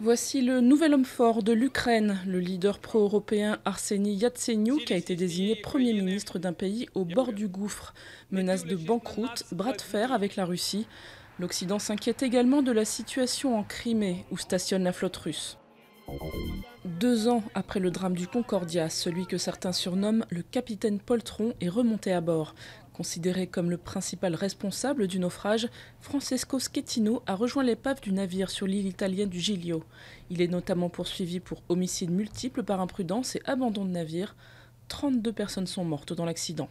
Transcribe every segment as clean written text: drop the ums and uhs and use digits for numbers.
Voici le nouvel homme fort de l'Ukraine, le leader pro-européen Arseniy Yatsenyuk a été désigné Premier ministre d'un pays au bord du gouffre. Menace de banqueroute, bras de fer avec la Russie. L'Occident s'inquiète également de la situation en Crimée, où stationne la flotte russe. 2 ans après le drame du Concordia, celui que certains surnomment le capitaine Poltron est remonté à bord. Considéré comme le principal responsable du naufrage, Francesco Schettino a rejoint l'épave du navire sur l'île italienne du Giglio. Il est notamment poursuivi pour homicide multiple par imprudence et abandon de navire. 32 personnes sont mortes dans l'accident.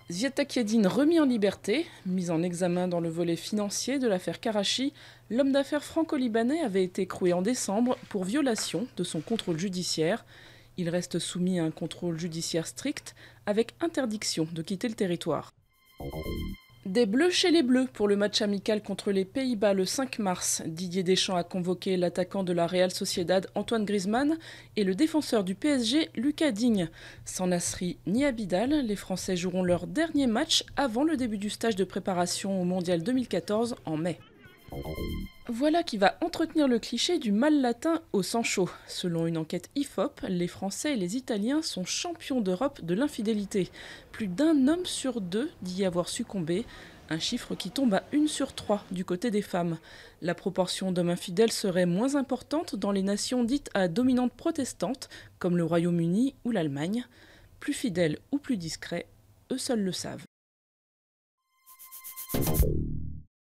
Zieta Kedin remis en liberté, mis en examen dans le volet financier de l'affaire Karachi, l'homme d'affaires franco-libanais avait été écroué en décembre pour violation de son contrôle judiciaire. Il reste soumis à un contrôle judiciaire strict avec interdiction de quitter le territoire. Des bleus chez les bleus pour le match amical contre les Pays-Bas le 5 mars. Didier Deschamps a convoqué l'attaquant de la Real Sociedad Antoine Griezmann et le défenseur du PSG Lucas Digne. Sans Nasri ni Abidal, les Français joueront leur dernier match avant le début du stage de préparation au Mondial 2014 en mai. Voilà qui va entretenir le cliché du mal latin au sang chaud. Selon une enquête IFOP, les Français et les Italiens sont champions d'Europe de l'infidélité. Plus d'un homme sur 2 dit y avoir succombé, un chiffre qui tombe à 1 sur 3 du côté des femmes. La proportion d'hommes infidèles serait moins importante dans les nations dites à dominante protestante, comme le Royaume-Uni ou l'Allemagne. Plus fidèles ou plus discrets, eux seuls le savent.